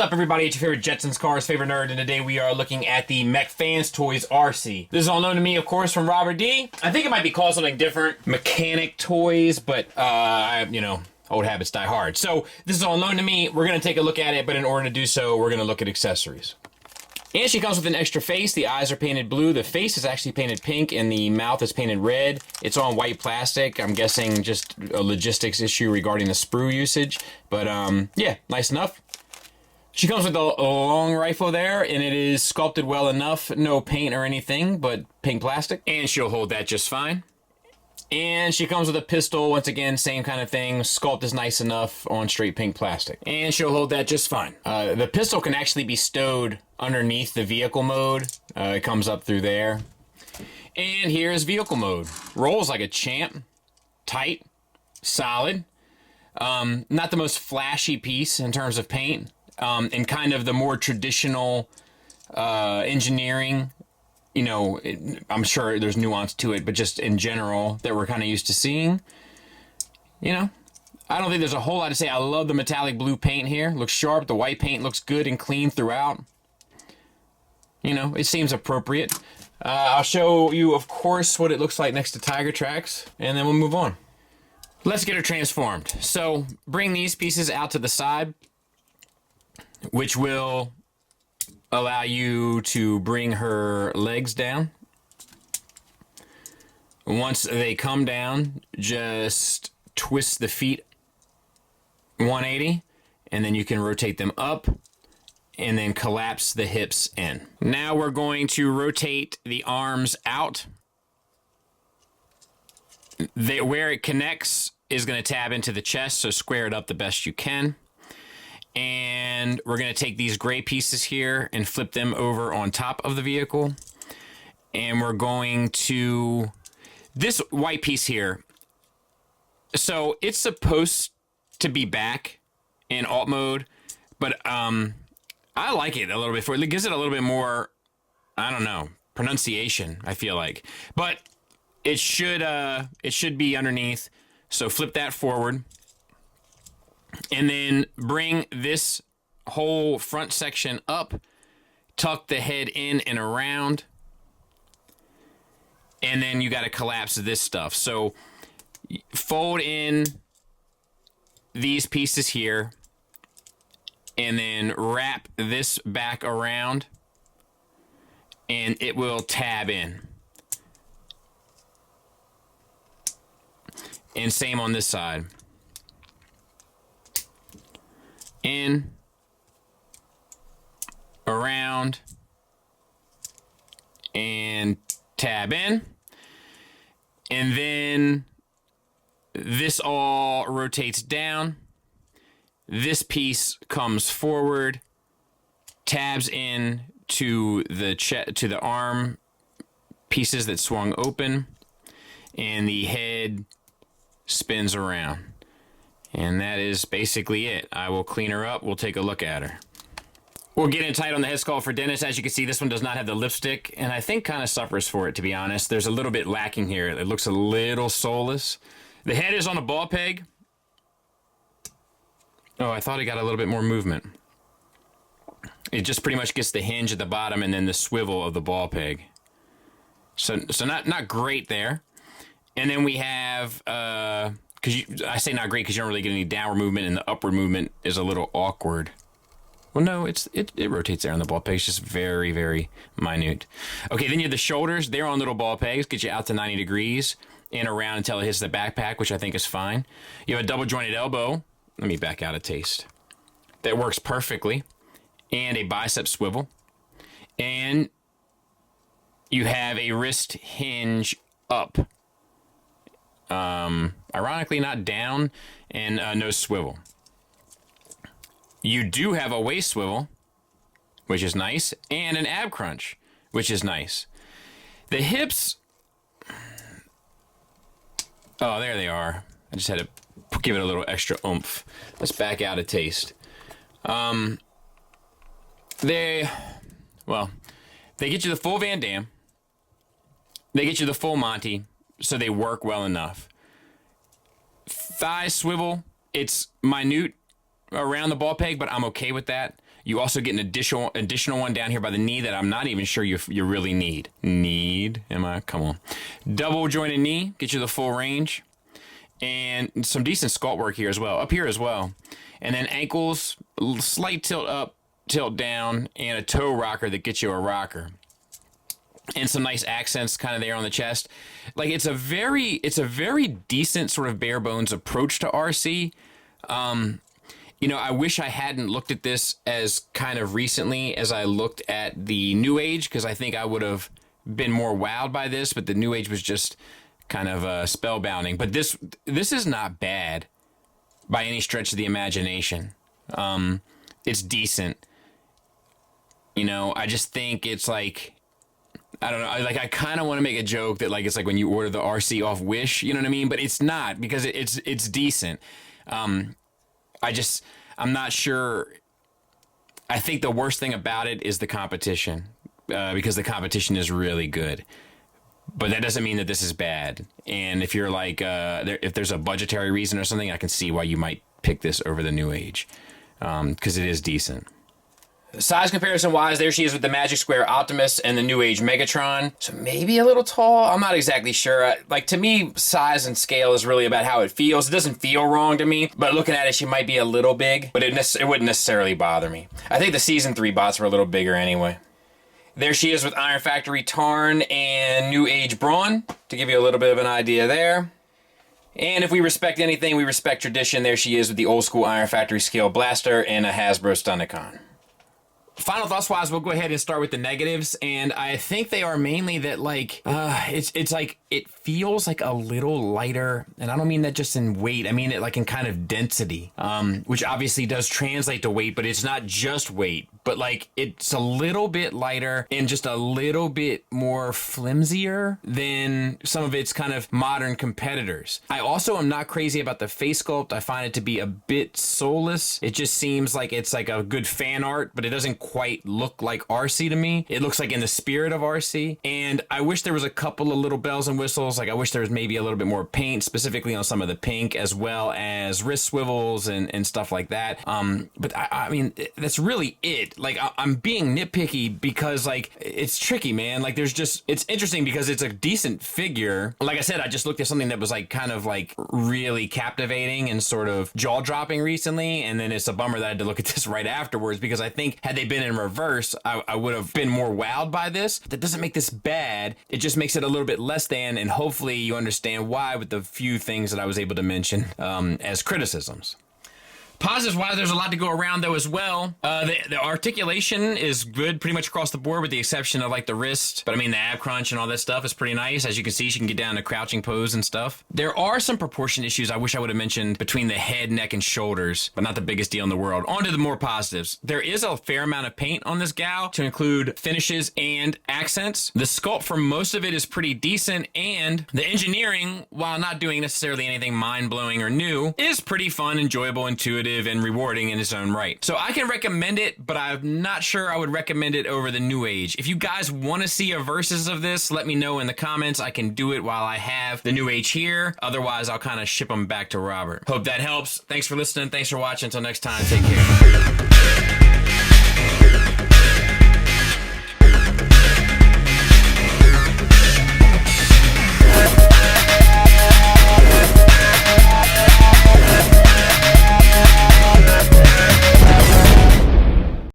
up, everybody? It's your favorite Jetsons Cars favorite nerd, and today we are looking at the Mech Fans Toys Arcee. This is all known to me, of course, from Robert D. I think it might be called something different, Mechanic Toys, but you know, old habits die hard. So this is all known to me. We're gonna take a look at it, but in order to do so, we're gonna look at accessories. And she comes with an extra face. The eyes are painted blue. The face is actually painted pink, and the mouth is painted red. It's on white plastic. I'm guessing just a logistics issue regarding the sprue usage. But yeah, nice enough. She comes with a long rifle there, and it is sculpted well enough. No paint or anything, but pink plastic. And she'll hold that just fine. And she comes with a pistol. Once again, same kind of thing. Sculpt is nice enough on straight pink plastic. And she'll hold that just fine. The pistol can actually be stowed underneath the vehicle mode. It comes up through there. And here's vehicle mode. Rolls like a champ. Tight. Solid. Not the most flashy piece in terms of paint. And kind of the more traditional engineering. You know, I'm sure there's nuance to it, but just in general that we're kind of used to seeing. You know, I don't think there's a whole lot to say. I love the metallic blue paint here. Looks sharp. The white paint looks good and clean throughout. You know, it seems appropriate. I'll show you, of course, what it looks like next to Tiger Tracks, and then we'll move on. Let's get her transformed. So bring these pieces out to the side, which will allow you to bring her legs down. Once they come down, just twist the feet 180, and then you can rotate them up, and then collapse the hips in. Now we're going to rotate the arms out. Where it connects is going to tab into the chest, so square it up the best you can. And we're going to take these gray pieces here and flip them over on top of the vehicle. And we're going to... This white piece here, so it's supposed to be back in alt mode, but I like it a little bit. It gives it a little bit more, I don't know, pronunciation, I feel like. But it should be underneath, so flip that forward. And then bring this whole front section up, tuck the head in and around, and then you got to collapse this stuff. So fold in these pieces here, and then wrap this back around, and it will tab in. And same on this side. In, around, and tab in. And then this all rotates down. This piece comes forward, tabs in to the arm pieces that swung open, and the head spins around. And that is basically it. I will clean her up. We'll take a look at her. We'll get in tight on the head sculpt for Dennis. As you can see, this one does not have the lipstick, and I think kind of suffers for it, to be honest. There's a little bit lacking here. It looks a little soulless. The head is on a ball peg. Oh, I thought it got a little bit more movement. It just pretty much gets the hinge at the bottom and then the swivel of the ball peg. So not great there. And then we have... I say not great because you don't really get any downward movement, and the upward movement is a little awkward. Well, no, it rotates there on the ball peg. It's just very, very minute. Okay, then you have the shoulders. They're on little ball pegs. Get you out to 90 degrees and around until it hits the backpack, which I think is fine. You have a double jointed elbow. Let me back out a taste. That works perfectly. And a bicep swivel. And you have a wrist hinge up. Ironically not down, and no swivel. You do have a waist swivel, which is nice, and an ab crunch, which is nice. The hips, oh, there they are. I just had to give it a little extra oomph. Let's back out a taste. They get you the full Van Damme. They get you the full Monty, so they work well enough. Thigh swivel, it's minute around the ball peg, but I'm okay with that. You also get an additional one down here by the knee that I'm not even sure you really need. Am I? Come on. Double jointed knee, get you the full range. And some decent sculpt work here as well, up here as well. And then ankles, slight tilt up, tilt down, and a toe rocker that gets you a rocker. And some nice accents kind of there on the chest. Like, it's a very decent sort of bare bones approach to Arcee. You know, I wish I hadn't looked at this as kind of recently as I looked at the New Age, because I think I would have been more wowed by this, but the New Age was just kind of spellbinding. But this is not bad by any stretch of the imagination. It's decent. You know, I just think it's like, I don't know, I kind of want to make a joke that like it's like when you order the Arcee off Wish, you know what I mean? But it's not, because it's decent. I'm not sure. I think the worst thing about it is the competition, because the competition is really good. But that doesn't mean that this is bad. And if you're like, if there's a budgetary reason or something, I can see why you might pick this over the New Age, because it is decent. Size comparison wise, there she is with the Magic Square Optimus and the New Age Megatron. So maybe a little tall. I'm not exactly sure. Like, to me, size and scale is really about how it feels. It doesn't feel wrong to me, but looking at it, she might be a little big, but it wouldn't necessarily bother me. I think the Season 3 bots were a little bigger anyway. There she is with Iron Factory Tarn and New Age Brawn, to give you a little bit of an idea there. And if we respect anything, we respect tradition. There she is with the old school Iron Factory Scale Blaster and a Hasbro Stunticon. Final thoughts wise, we'll go ahead and start with the negatives, and I think they are mainly that like it's like it feels like a little lighter, and I don't mean that just in weight, I mean it like in kind of density, which obviously does translate to weight, but it's not just weight, but like it's a little bit lighter and just a little bit more flimsier than some of its kind of modern competitors. I also am not crazy about the face sculpt. I find it to be a bit soulless. It just seems like it's like a good fan art, but it doesn't quite look like Arcee to me. It looks like in the spirit of Arcee, and I wish there was a couple of little bells and whistles. Like, I wish there was maybe a little bit more paint, specifically on some of the pink, as well as wrist swivels and stuff like that. But I mean, that's really it. Like, I'm being nitpicky because like it's tricky, man. Like, there's just, it's interesting because it's a decent figure. Like I said, I just looked at something that was like kind of like really captivating and sort of jaw-dropping recently, and then it's a bummer that I had to look at this right afterwards, because I think had they been in reverse, I would have been more wowed by this. That doesn't make this bad. It just makes it a little bit less than, and hopefully you understand why with the few things that I was able to mention as criticisms. Positives wise, there's a lot to go around though as well. The articulation is good pretty much across the board with the exception of like the wrist. But I mean, the ab crunch and all that stuff is pretty nice. As you can see, she can get down to crouching pose and stuff. There are some proportion issues I wish I would have mentioned between the head, neck, and shoulders, but not the biggest deal in the world. On to the more positives. There is a fair amount of paint on this gal to include finishes and accents. The sculpt for most of it is pretty decent, and the engineering, while not doing necessarily anything mind-blowing or new, is pretty fun, enjoyable, intuitive, and rewarding in its own right. So I can recommend it, but I'm not sure I would recommend it over the New Age. If you guys want to see a versus of this, let me know in the comments. I can do it while I have the New Age here. Otherwise, I'll kind of ship them back to Robert. Hope that helps. Thanks for listening. Thanks for watching. Until next time, take care.